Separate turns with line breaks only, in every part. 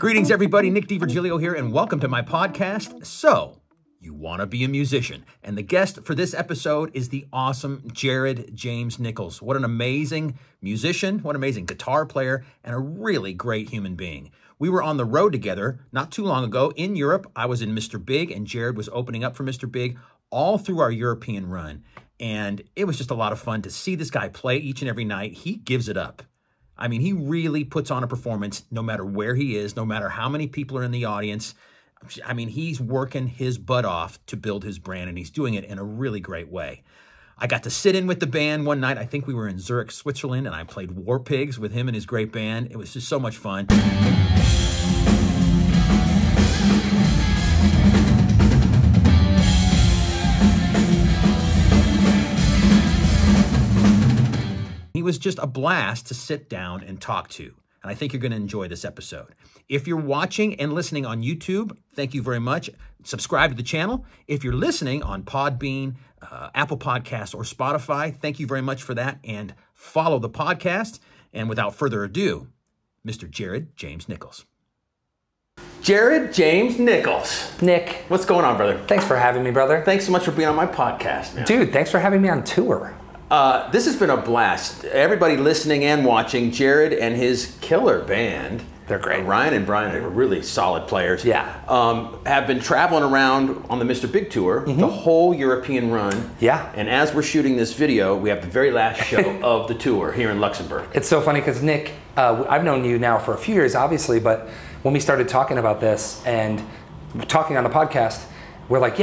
Greetings, everybody. Nick DiVirgilio here, and welcome to my podcast, So You Want to Be a Musician. And the guest for this episode is the awesome James Nichols. What an amazing musician, what an amazing guitar player, and a really great human being. We were on the road together not too long ago in Europe. I was in Mr. Big, and Jared was opening up for Mr. Big all through our European run. And it was just a lot of fun to see this guy play each and every night. He gives it up. I mean, he really puts on a performance no matter where he is, no matter how many people are in the audience. I mean, he's working his butt off to build his brand, and he's doing it in a really great way. I got to sit in with the band one night. I think we were in Zurich, Switzerland, and I played War Pigs with him and his great band. It was just so much fun. He was just a blast to sit down and talk to, and I think you're going to enjoy this episode. If you're watching and listening on YouTube, thank you very much. Subscribe to the channel. If you're listening on Podbean, Apple Podcasts, or Spotify, thank you very much for that, and follow the podcast. And without further ado, Mr. James Nichols. James Nichols.
Nick.
What's going on, brother?
Thanks for having me, brother.
Thanks so much for being on my podcast, man.
Dude, thanks for having me on tour.
This has been a blast. Everybody listening and watching, Jared and his killer band.
They're great.
Ryan and Brian are really solid players.
Yeah.
Have been traveling around on the Mr. Big Tour, the whole European run.
Yeah.
And as we're shooting this video, we have the very last show of the tour here in Luxembourg.
It's so funny because, Nick, I've known you now for a few years, obviously, but when we started talking about this and talking on the podcast, we're like,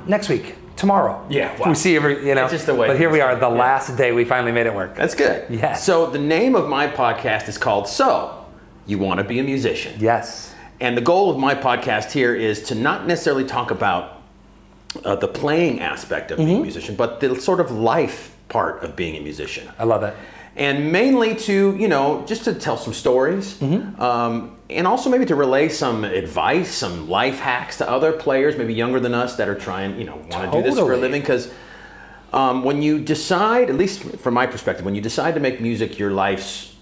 next week. Tomorrow.
Yeah, wow.
We see every,
It's just the way.
But here we are, the last day we finally made it work.
That's good.
Yeah.
So the name of my podcast is called So You Want to Be a Musician.
Yes.
And the goal of my podcast here is to not necessarily talk about the playing aspect of being a musician, but the sort of life part of being a musician.
I love it.
And mainly to, just to tell some stories, and also maybe to relay some advice, some life hacks to other players, maybe younger than us, that are trying, want to do this for a living. Because when you decide, at least from my perspective, when you decide to make music your life's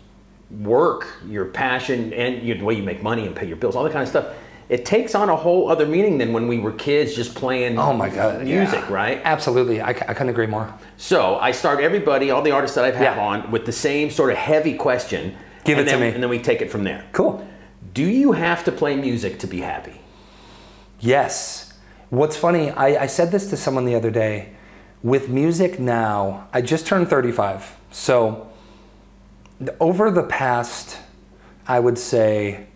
work, your passion, and the way you make money and pay your bills, all that kind of stuff, it takes on a whole other meaning than when we were kids just playing music, right?
Absolutely. I couldn't agree more.
So I start everybody, all the artists that I've had on, with the same sort of heavy question.
Give it to me.
And then we take it from there.
Cool.
Do you have to play music to be happy?
Yes. What's funny, I said this to someone the other day. With music now, I just turned 35. So over the past, I would say,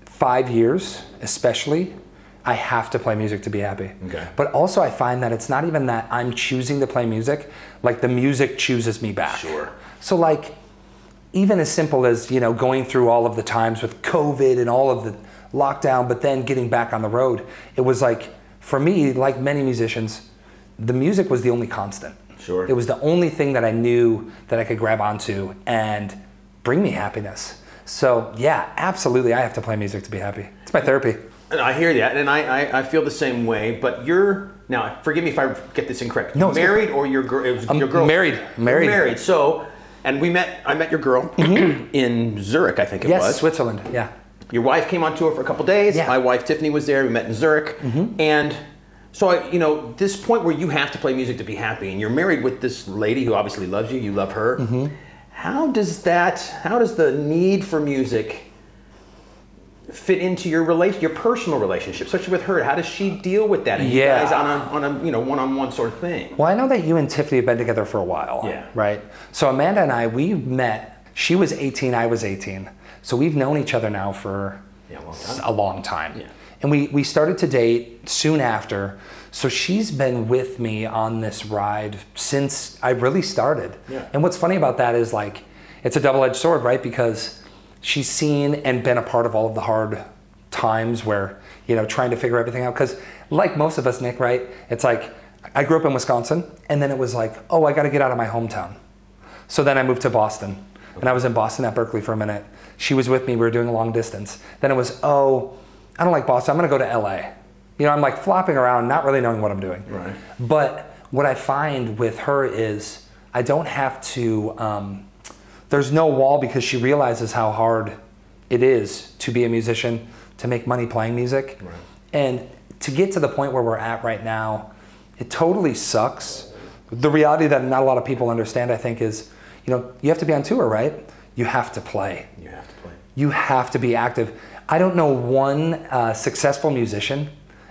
5 years, especially, I have to play music to be happy.
Okay.
But also I find that it's not even that I'm choosing to play music, like the music chooses me back.
Sure.
So like, even as simple as, going through all of the times with COVID and all of the lockdown, but then getting back on the road, it was like, for me, like many musicians, the music was the only constant.
Sure.
It was the only thing that I knew that I could grab onto and bring me happiness. So yeah, absolutely, I have to play music to be happy. It's my therapy.
And I hear that, and I feel the same way, but now forgive me if I get this incorrect.
No,
married or your girlfriend?
Married.
You're married. So, and I met your girl in Zurich, I think it was.
Yes, Switzerland, yeah.
Your wife came on tour for a couple days.
Yeah.
My wife Tiffany was there. We met in Zurich, and so this point where you have to play music to be happy, and you're married with this lady who obviously loves you. You love her. How does the need for music fit into your personal relationship, especially with her? How does she deal with that? And you guys on a one-on-one sort of thing.
Well, I know that you and Tiffany have been together for a while.
Yeah.
Right. So Amanda and I, we met. She was 18. I was 18. So we've known each other now for a long time. Yeah. And we started to date soon after. So she's been with me on this ride since I really started.
Yeah.
And what's funny about that is like, it's a double-edged sword, right? Because she's seen and been a part of all of the hard times where, trying to figure everything out. Because like most of us, Nick, right? It's like, I grew up in Wisconsin, and then it was like, oh, I got to get out of my hometown. So then I moved to Boston, and I was in Boston at Berkeley for a minute. She was with me, we were doing a long distance. Then it was, oh, I don't like Boston, I'm gonna go to LA. I'm like flopping around, not really knowing what I'm doing.
Right.
But what I find with her is I don't have to, there's no wall because she realizes how hard it is to be a musician, to make money playing music.
Right.
And to get to the point where we're at right now, it totally sucks. The reality that not a lot of people understand, I think, is, you know, you have to be on tour, right? You have to play.
You have to play.
You have to be active. I don't know one successful musician,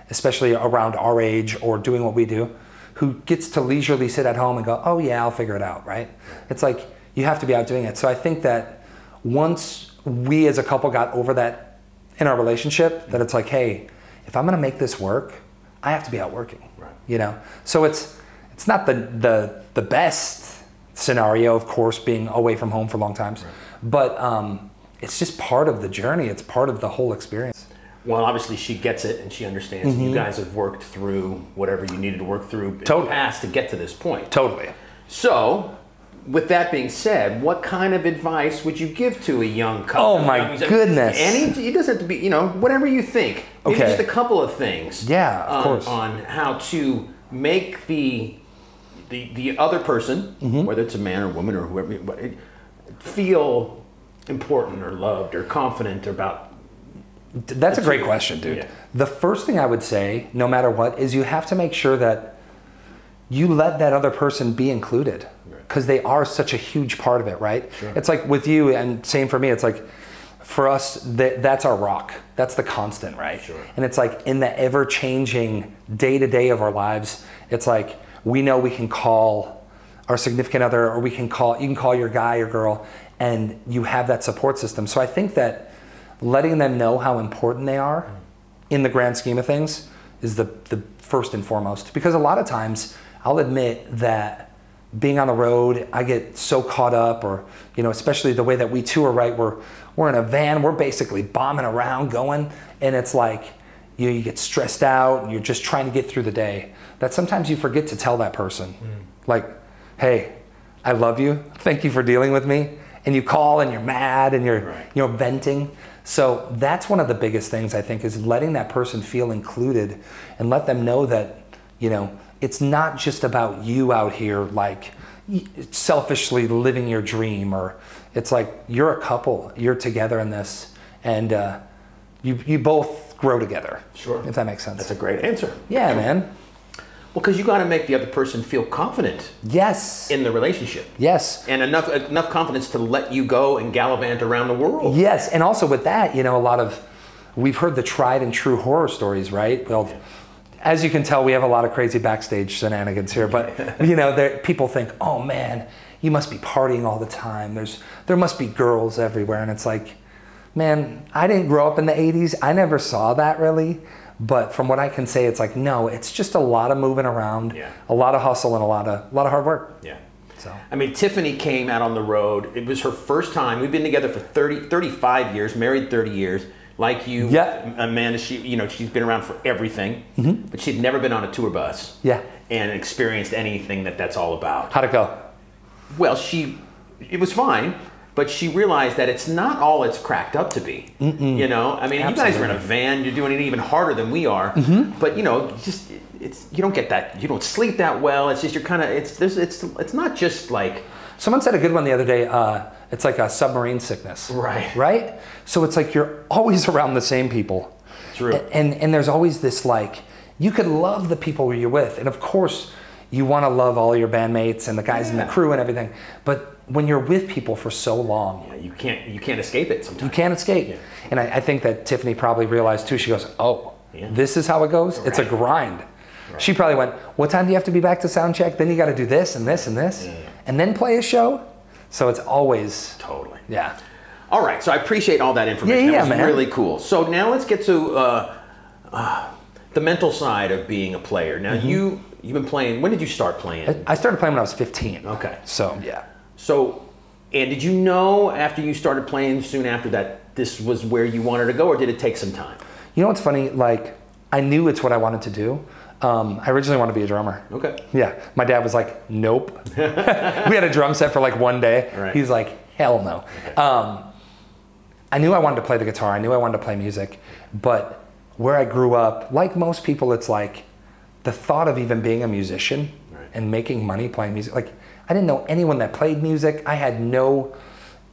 especially around our age or doing what we do, who gets to leisurely sit at home and go, oh yeah, I'll figure it out, right? It's like, you have to be out doing it. So I think that once we as a couple got over that in our relationship, that it's like, hey, if I'm gonna make this work, I have to be out working,
right.
you know? So it's not the best scenario, of course, being away from home for long times, right. But it's just part of the journey. It's part of the whole experience.
Well, obviously she gets it and she understands. You guys have worked through whatever you needed to work through in the past to get to this point.
Totally.
So, with that being said, what kind of advice would you give to a young couple?
Oh my goodness.
It doesn't have to be, you know, whatever you think. Maybe
Okay.
just a couple of things.
Yeah, of course.
On how to make the other person, whether it's a man or woman or whoever, feel important or loved or confident about.
That's a great question, dude.
Yeah.
The first thing I would say, no matter what, is you have to make sure that you let that other person be included, because they are such a huge part of it, right?
Sure.
It's like with you, and same for me, it's like, for us, that's our rock. That's the constant, right?
Sure.
And it's like in the ever-changing day-to-day of our lives, it's like we know we can call our significant other, or you can call your guy or girl, and you have that support system. So I think that letting them know how important they are in the grand scheme of things is the first and foremost. Because a lot of times, I'll admit that being on the road, I get so caught up, or, you know, especially the way that we tour, right? We're in a van, we're basically bombing around going, and it's like, you get stressed out and you're just trying to get through the day, that sometimes you forget to tell that person, like, hey, I love you, thank you for dealing with me. And you call and you're mad and you're you know, venting. So that's one of the biggest things, I think, is letting that person feel included and let them know that, you know, it's not just about you out here like selfishly living your dream, or it's like you're a couple, you're together in this, and you both grow together. Sure. If that makes sense.
That's a great answer.
Yeah, man.
Well, because you got to make the other person feel confident.
Yes.
In the relationship.
Yes.
And enough confidence to let you go and gallivant around the world.
Yes, and also with that, you know, we've heard the tried and true horror stories, right? Well, as you can tell, we have a lot of crazy backstage shenanigans here, but you know, people think, oh man, you must be partying all the time. There must be girls everywhere, and it's like, man, I didn't grow up in the 80s. I never saw that really. But from what I can say, it's like, no, it's just a lot of moving around, a lot of hustle, and a lot of hard work. Yeah. So
I mean, Tiffany came out on the road. It was her first time. We've been together for 35 years, married 30 years. Like you, Amanda, she's been around for everything, but she'd never been on a tour bus. Yeah. And experienced anything that's all about.
How'd it go?
Well, it was fine. But she realized that it's not all it's cracked up to be. You know, I mean, you guys are in a van. You're doing it even harder than we are. But you know, you don't get that. You don't sleep that well. It's just you're kind of. It's not just like.
Someone said a good one the other day. It's like a submarine sickness. Right. Right. So it's like you're always around the same people. True. And there's always this like, you could love the people you're with, and of course you want to love all your bandmates and the guys in the crew and everything, but when you're with people for so long,
you can't escape it sometimes.
You can't escape. And I think that Tiffany probably realized too. She goes, oh, this is how it goes. It's a grind. She probably went, what time do you have to be back to sound check? Then you got to do this and this and this, and then play a show. So it's always yeah.
All right, so I appreciate all that information. That was really cool. So now let's get to the mental side of being a player. Now you've been playing. When did you start playing?
I started playing when I was 15.
Okay.
So yeah.
So, and did you know after you started playing soon after that this was where you wanted to go, or did it take some time?
You know what's funny? Like, I knew it's what I wanted to do. I originally wanted to be a drummer.
Okay.
Yeah. My dad was like, nope. We had a drum set for like one day. Right. He's like, hell no. Okay. I knew I wanted to play the guitar. I knew I wanted to play music. But where I grew up, like most people, it's like the thought of even being a musician and making money playing music. Like, I didn't know anyone that played music. I had no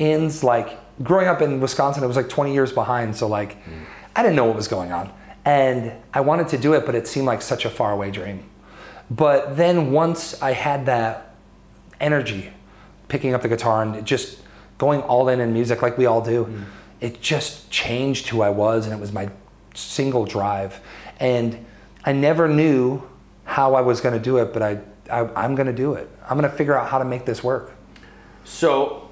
ins. Like, growing up in Wisconsin, it was like 20 years behind. So like, I didn't know what was going on. And I wanted to do it, but it seemed like such a faraway dream. But then once I had that energy, picking up the guitar and just going all in music like we all do, it just changed who I was, and it was my single drive. And I never knew how I was gonna do it, but I'm gonna do it. I'm gonna figure out how to make this work.
So,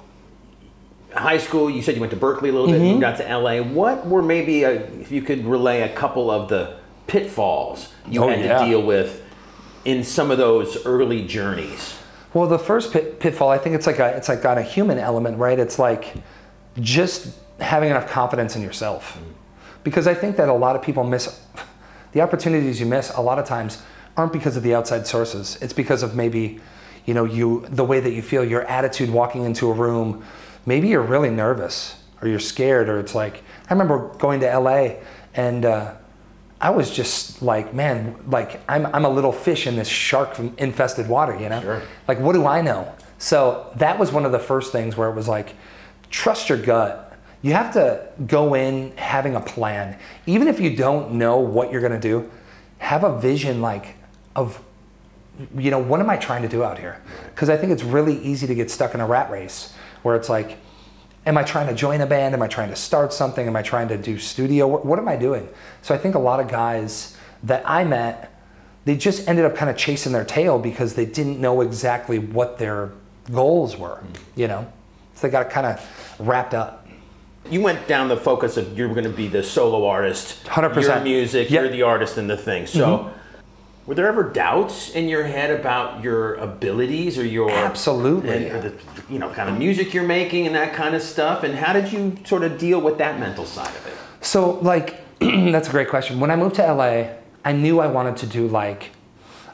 high school, you said you went to Berkeley a little bit, moved out to LA. What were maybe, if you could relay a couple of the pitfalls you had to deal with in some of those early journeys? Well,
the first pitfall, I think it's like got a human element, right? It's like just having enough confidence in yourself. Because I think that a lot of people miss, the opportunities you miss a lot of times aren't because of the outside sources. It's because of maybe, you know, the way that you feel, your attitude walking into a room. Maybe you're really nervous or you're scared, or it's like, I remember going to LA and I was just like, man, like I'm a little fish in this shark infested water, you know?
Sure.
Like, what do I know? So that was one of the first things where it was like, trust your gut. You have to go in having a plan. Even if you don't know what you're gonna do, have a vision like of, you know, what am I trying to do out here? Because I think it's really easy to get stuck in a rat race where it's like, am I trying to join a band? Am I trying to start something? Am I trying to do studio work? What am I doing? So I think a lot of guys that I met, they just ended up kind of chasing their tail because they didn't know exactly what their goals were, you know? So they got kind of wrapped up.
You went down the focus of you're going to be the solo artist.
100%.
Your music, you're the artist and the thing. So were there ever doubts in your head about your abilities or your...
Absolutely.
Or the, you know, kind of music you're making and that kind of stuff? And how did you sort of deal with that mental side of it?
So like, that's a great question. When I moved to LA, I knew I wanted to do like,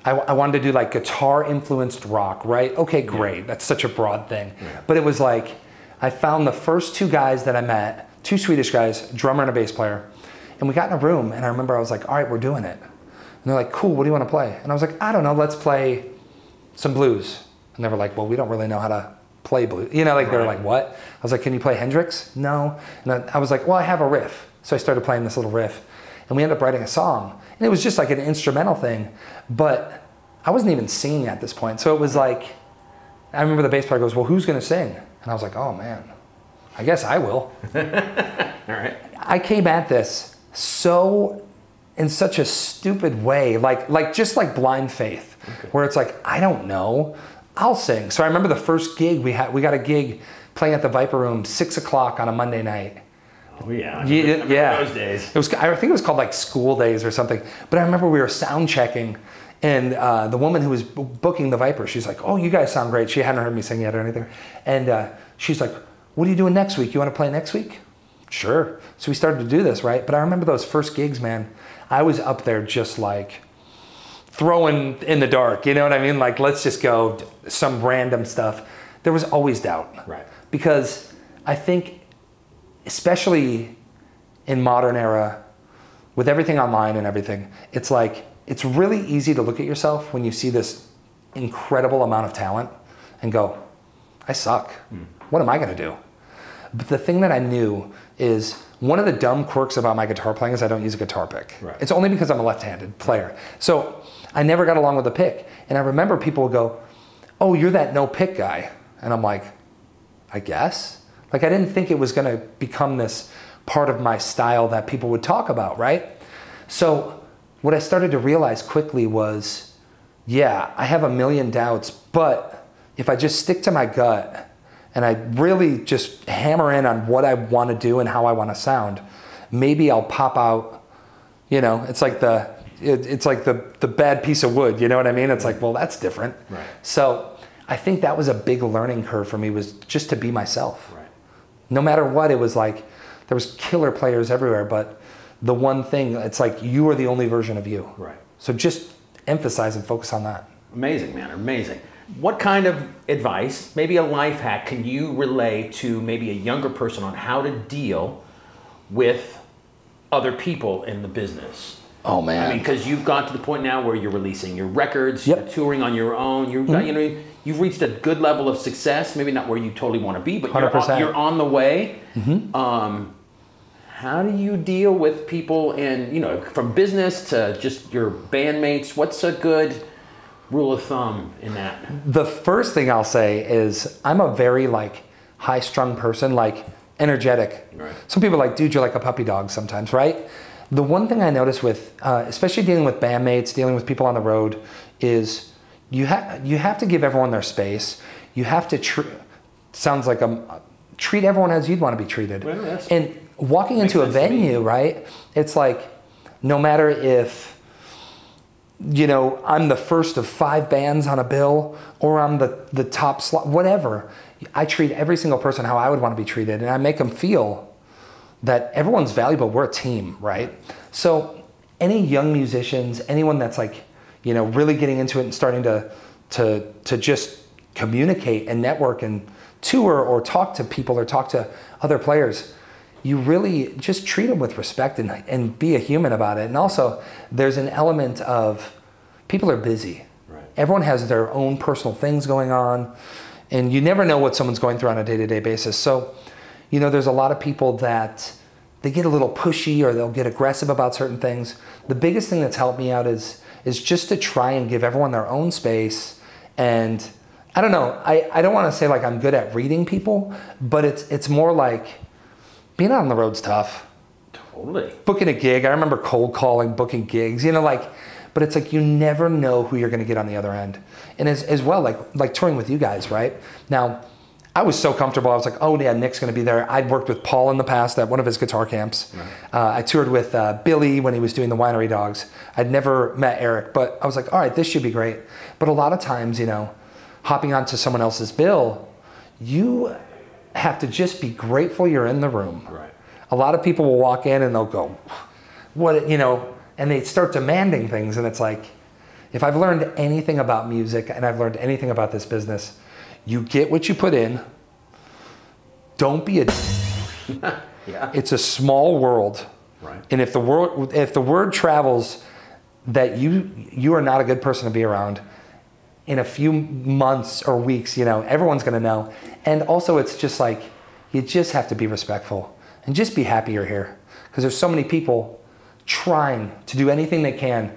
I wanted to do like guitar influenced rock, right? Okay, great. That's such a broad thing. But it was like, I found the first two guys that I met, two Swedish guys, drummer and a bass player. And we got in a room and I remember I was like, all right, we're doing it. And they're like, cool, what do you want to play? And I was like, I don't know, let's play some blues. And they were like, well, we don't really know how to play blues. You know, like they were like, what? I was like, can you play Hendrix? No. And I was like, well, I have a riff. So I started playing this little riff. And we ended up writing a song. And it was just like an instrumental thing. But I wasn't even singing at this point. So it was like, I remember the bass player goes, well, who's going to sing? And I was like, oh man, I guess I will.
All right.
I came at this in such a stupid way, like just like blind faith, where it's like, I don't know, I'll sing. So I remember the first gig we got a gig playing at the Viper Room, 6 o'clock on a Monday night.
Oh yeah, I remember those days.
I think it was called like School Days or something. But I remember we were sound checking, and the woman who was booking the Viper, she's like, oh, you guys sound great. She hadn't heard me sing yet or anything. And she's like, what are you doing next week? You want to play next week? Sure. So we started to do this, right? But I remember those first gigs, man. I was up there just like throwing in the dark, you know what I mean? Like, let's just go some random stuff. There was always doubt.
Right.
Because I think, especially in modern era, with everything online and everything, it's like, it's really easy to look at yourself when you see this incredible amount of talent and go, I suck. What am I gonna do? But the thing that I knew is, one of the dumb quirks about my guitar playing is I don't use a guitar pick.
Right.
It's only because I'm a left-handed player. So I never got along with a pick. And I remember people would go, oh, you're that no pick guy. And I'm like, I guess? Like, I didn't think it was gonna become this part of my style that people would talk about, right? So what I started to realize quickly was, yeah, I have a million doubts, but if I just stick to my gut and I really just hammer in on what I want to do and how I want to sound, maybe I'll pop out, you know, it's like the bad piece of wood, you know what I mean? It's like, well, that's different.
Right.
So I think that was a big learning curve for me, was just to be myself.
Right.
No matter what, it was like, there was killer players everywhere, but the one thing, it's like, you are the only version of you.
Right.
So just emphasize and focus on that.
Amazing, man, amazing. What kind of advice, maybe a life hack, can you relay to maybe a younger person on how to deal with other people in the business?
Oh man!
I mean, because you've got to the point now where you're releasing your records,
Yep.
you're touring on your own. You've got, you've reached a good level of success. Maybe not where you totally want to be, but you're on the way. How do you deal with people from business to just your bandmates? What's a good rule of thumb in that?
The first thing I'll say is I'm a very high-strung person, energetic.
Right.
Some people are like, dude, you're like a puppy dog sometimes, right? The one thing I notice with, especially dealing with bandmates, dealing with people on the road, is you have to give everyone their space. You have to treat everyone as you'd want to be treated.
Well,
and walking into a venue, right? It's like, no matter if, I'm the first of 5 bands on a bill, or I'm the top slot, whatever. I treat every single person how I would want to be treated, and I make them feel that everyone's valuable. We're a team, right? So any young musicians, anyone that's really getting into it and starting to just communicate and network and tour or talk to people or talk to other players, you really just treat them with respect and be a human about it. And also, there's an element of people are busy.
Right.
Everyone has their own personal things going on, and you never know what someone's going through on a day-to-day basis. So, there's a lot of people that they get a little pushy or they'll get aggressive about certain things. The biggest thing that's helped me out is just to try and give everyone their own space. And I don't know, I don't want to say I'm good at reading people, but it's more like being out on the road's tough.
Totally.
Booking a gig, I remember cold calling, booking gigs, but it's you never know who you're going to get on the other end. And as well, like touring with you guys, right? Now, I was so comfortable. I was like, oh yeah, Nick's going to be there. I'd worked with Paul in the past at one of his guitar camps. Right. I toured with Billy when he was doing the Winery Dogs. I'd never met Eric, but I was like, all right, this should be great. But a lot of times, hopping onto someone else's bill, you have to just be grateful you're in the room.
Right.
A lot of people will walk in and they'll go, what, and they start demanding things. And it's like, if I've learned anything about music and I've learned anything about this business, you get what you put in. Don't be a
yeah.
It's a small world.
Right.
And if the word travels that you are not a good person to be around, in a few months or weeks, everyone's going to know. And also it's just you just have to be respectful and just be happy you're here. Because there's so many people trying to do anything they can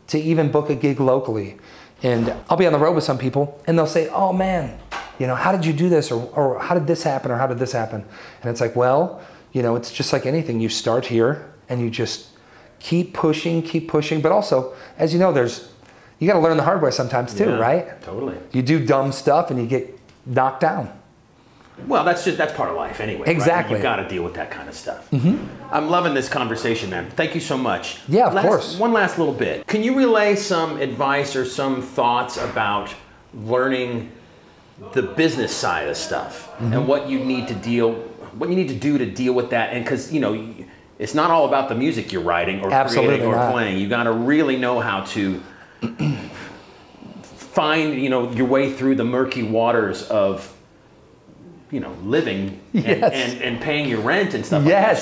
to even book a gig locally. And I'll be on the road with some people and they'll say, oh man, how did you do this? Or how did this happen? Or how did this happen? And it's like, well, it's just like anything. You start here and you just keep pushing. But also, as you know, you got to learn the hard way sometimes too, right?
Totally.
You do dumb stuff and you get knocked down.
Well, that's part of life anyway.
Exactly.
Right? You've got to deal with that kind of stuff. I'm loving this conversation, man. Thank you so much.
Yeah, of course.
One last little bit. Can you relay some advice or some thoughts about learning the business side of stuff and what you need to do to deal with that? And because it's not all about the music you're writing or creating or playing. You got to really know how to find your way through the murky waters of living and paying your rent and stuff like that.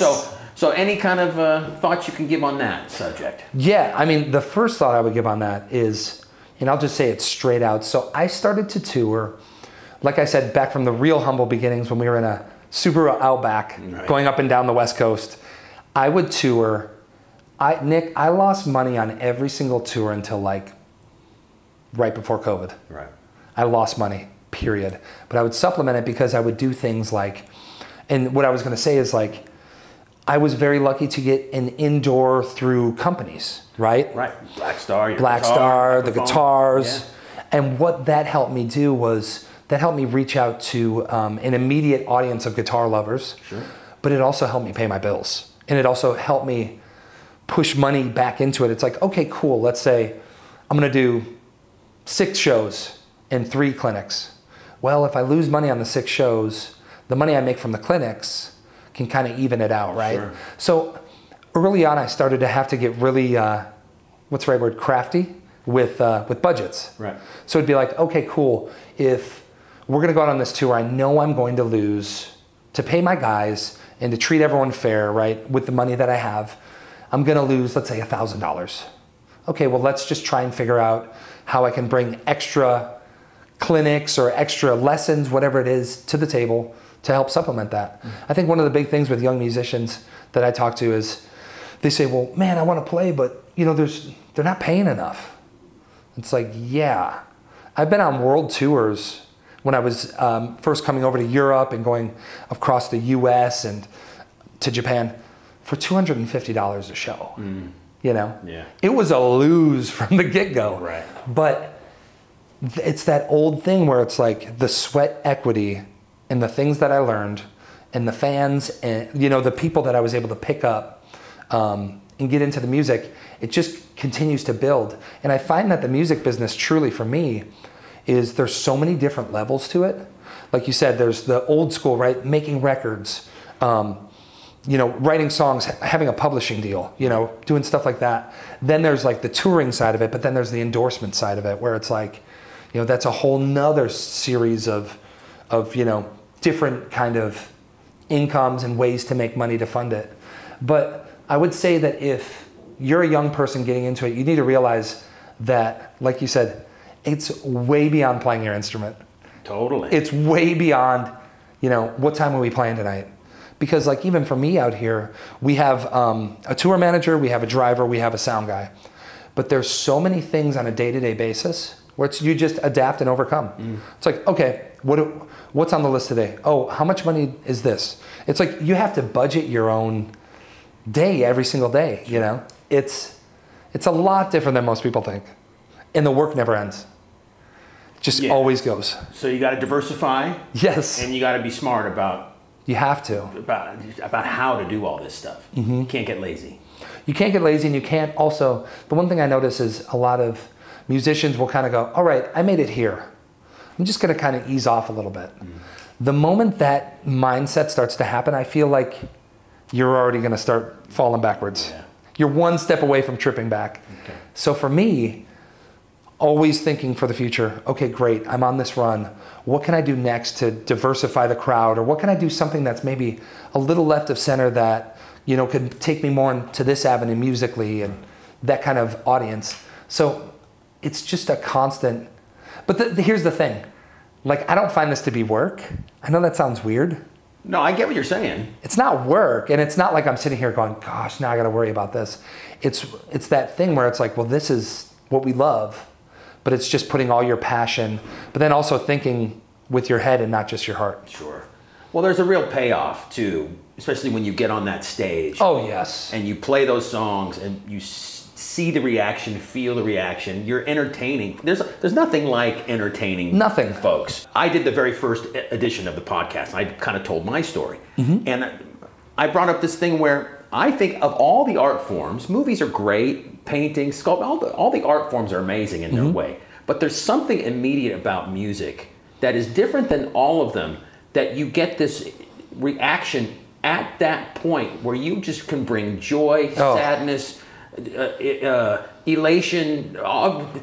So any kind of thoughts you can give on that subject? Yeah,
I mean, the first thought I would give on that is, and I'll just say it straight out. So I started to tour, like I said, back from the real humble beginnings when we were in a Subaru Outback going up and down the West Coast. I would tour. Nick, I lost money on every single tour until right before COVID.
Right.
I lost money, period. But I would supplement it because I would do things and what I was going to say is I was very lucky to get an indoor through companies, right?
Right. Black Star,
the guitars. Yeah. And what that helped me do was that helped me reach out to an immediate audience of guitar lovers.
Sure.
But it also helped me pay my bills. And it also helped me push money back into it. It's like, okay, cool. Let's say I'm going to do 6 shows and 3 clinics. Well, if I lose money on the 6 shows, the money I make from the clinics can kind of even it out, right?
Sure.
So early on, I started to have to get really, what's the right word, crafty with budgets.
Right.
So it'd be like, okay, cool. If we're going to go out on this tour, I know I'm going to lose to pay my guys and to treat everyone fair, right, with the money that I have. I'm going to lose, let's say, $1,000. Okay, well, let's just try and figure out how I can bring extra clinics or extra lessons, whatever it is, to the table to help supplement that. I think one of the big things with young musicians that I talk to is they say, well, man, I want to play, but they're not paying enough. It's like, yeah. I've been on world tours when I was first coming over to Europe and going across the US and to Japan for $250 a show.
Yeah.
It was a lose from the get-go.
Right.
But it's that old thing where it's like the sweat equity and the things that I learned and the fans and the people that I was able to pick up and get into the music, it just continues to build. And I find that the music business truly for me is there's so many different levels to it. Like you said, there's the old school, right? Making records, writing songs, having a publishing deal, doing stuff like that. Then there's like the touring side of it, but then there's the endorsement side of it where it's like, that's a whole nother series of different kind of incomes and ways to make money to fund it. But I would say that if you're a young person getting into it, you need to realize that, like you said, it's way beyond playing your instrument.
Totally.
It's way beyond, what time are we playing tonight? Because like even for me out here, we have a tour manager, we have a driver, we have a sound guy. But there's so many things on a day-to-day basis where you just adapt and overcome. It's like, okay, what's on the list today? Oh, how much money is this? It's like you have to budget your own day every single day, It's a lot different than most people think. And the work never ends. Just always goes.
So you got to diversify.
Yes.
And you got to be smart about.
You have to.
About how to do all this stuff. You can't get lazy.
You can't get lazy, and you can't also. The one thing I notice is a lot of musicians will kind of go, all right, I made it here. I'm just going to kind of ease off a little bit. The moment that mindset starts to happen, I feel like you're already going to start falling backwards.
Yeah.
You're one step away from tripping back.
Okay.
So for me, always thinking for the future, okay, great, I'm on this run. What can I do next to diversify the crowd? Or what can I do something that's maybe a little left of center that, could take me more into this avenue musically and that kind of audience. So it's just a constant, but here's the thing. Like, I don't find this to be work. I know that sounds weird.
No, I get what you're saying.
It's not work, and it's not like I'm sitting here going, gosh, now I got to worry about this. It's that thing where it's like, well, this is what we love, but it's just putting all your passion, but then also thinking with your head and not just your heart.
Sure. Well, there's a real payoff too, especially when you get on that stage.
Oh, yes.
And you play those songs and you see the reaction, feel the reaction. You're entertaining. There's nothing like entertaining folks. I did the very first edition of the podcast. I kind of told my story. And I brought up this thing where I think of all the art forms, movies are great, painting, sculpting, all the art forms are amazing in their way. But there's something immediate about music that is different than all of them, that you get this reaction at that point where you just can bring joy, sadness, elation,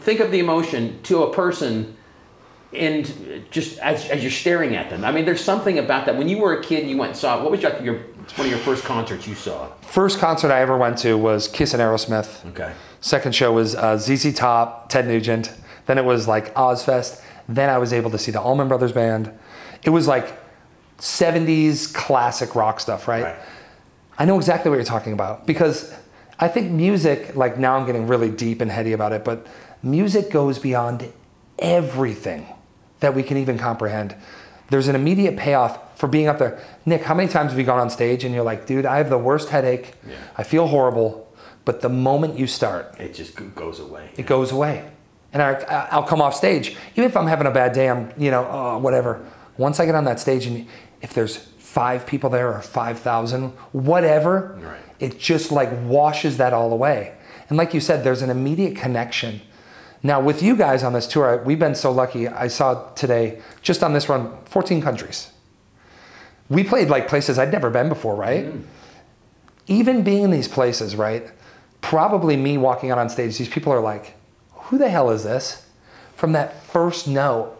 think of the emotion to a person, and just as you're staring at them. I mean, there's something about that. When you were a kid and you went and saw, what was one of your first concerts you saw? First
concert I ever went to was Kiss and Aerosmith.
Okay.
Second show was ZZ Top, Ted Nugent. Then it was like Ozfest. Then I was able to see the Allman Brothers Band. It was like 70s classic rock stuff, right? I know exactly what you're talking about, because I think music, like now I'm getting really deep and heady about it, but music goes beyond everything that we can even comprehend. There's an immediate payoff for being up there. Nick, how many times have you gone on stage and you're like, dude, I have the worst headache. I feel horrible. But the moment you start,
it just goes away.
It goes away. And I'll come off stage. Even if I'm having a bad day, I'm, whatever. Once I get on that stage, and if there's 5 people there or 5,000, whatever, it just like washes that all away. And like you said, there's an immediate connection. Now with you guys on this tour, we've been so lucky. I saw today, just on this run, 14 countries. We played like places I'd never been before, right? Even being in these places, right? Probably me walking out on stage, these people are like, who the hell is this? From that first note,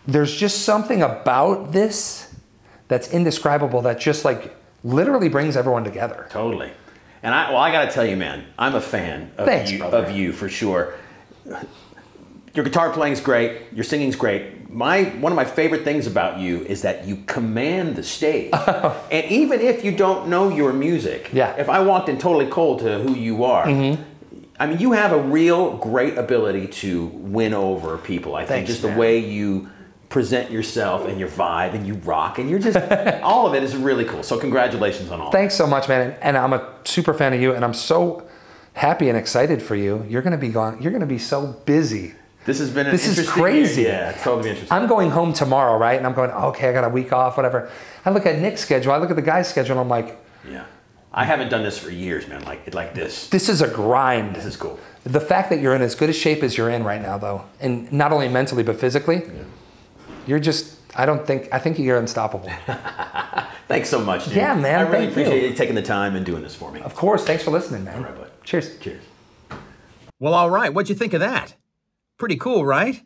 there's just something about this that's indescribable, that just like literally brings everyone together.
Totally. And I got to tell you, man, I'm a fan of you for sure. Your guitar playing's great. Your singing's great. One of my favorite things about you is that you command the stage. And even if you don't know your music, if I walked in totally cold to who you are, I mean, you have a real great ability to win over people. I think just the way you present yourself and your vibe and you rock and you're just, all of it is really cool. So congratulations on all.
Thanks so much, man. And I'm a super fan of you, and I'm so happy and excited for you. You're going to be gone. You're going to be so busy.
This has been
this is crazy.
Year. Yeah, it's totally interesting.
I'm going home tomorrow, right? And I'm going, okay, I got a week off, whatever. I look at Nick's schedule. I look at the guy's schedule, and I'm like,
yeah. I haven't done this for years, man, like this.
This is a grind.
This is cool.
The fact that you're in as good a shape as you're in right now, though, and not only mentally but physically, you're just, I think you're unstoppable.
Thanks so much, dude.
Yeah, man.
I really appreciate you taking the time and doing this for me.
Of course. Thanks for listening, man.
All right, bud.
Cheers.
Cheers.
Well, all right. What'd you think of that? Pretty cool, right?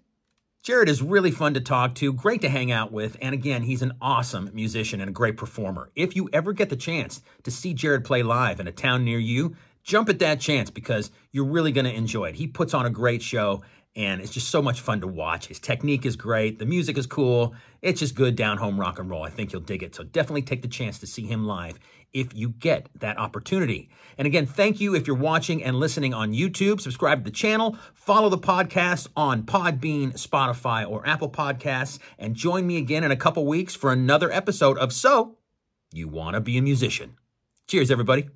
Jared is really fun to talk to, great to hang out with, and again, he's an awesome musician and a great performer. If you ever get the chance to see Jared play live in a town near you, jump at that chance because you're really going to enjoy it. He puts on a great show, and it's just so much fun to watch. His technique is great. The music is cool. It's just good down-home rock and roll. I think you'll dig it. So definitely take the chance to see him live if you get that opportunity. And again, thank you if you're watching and listening on YouTube. Subscribe to the channel. Follow the podcast on Podbean, Spotify, or Apple Podcasts. And join me again in a couple weeks for another episode of So You Want to Be a Musician. Cheers, everybody.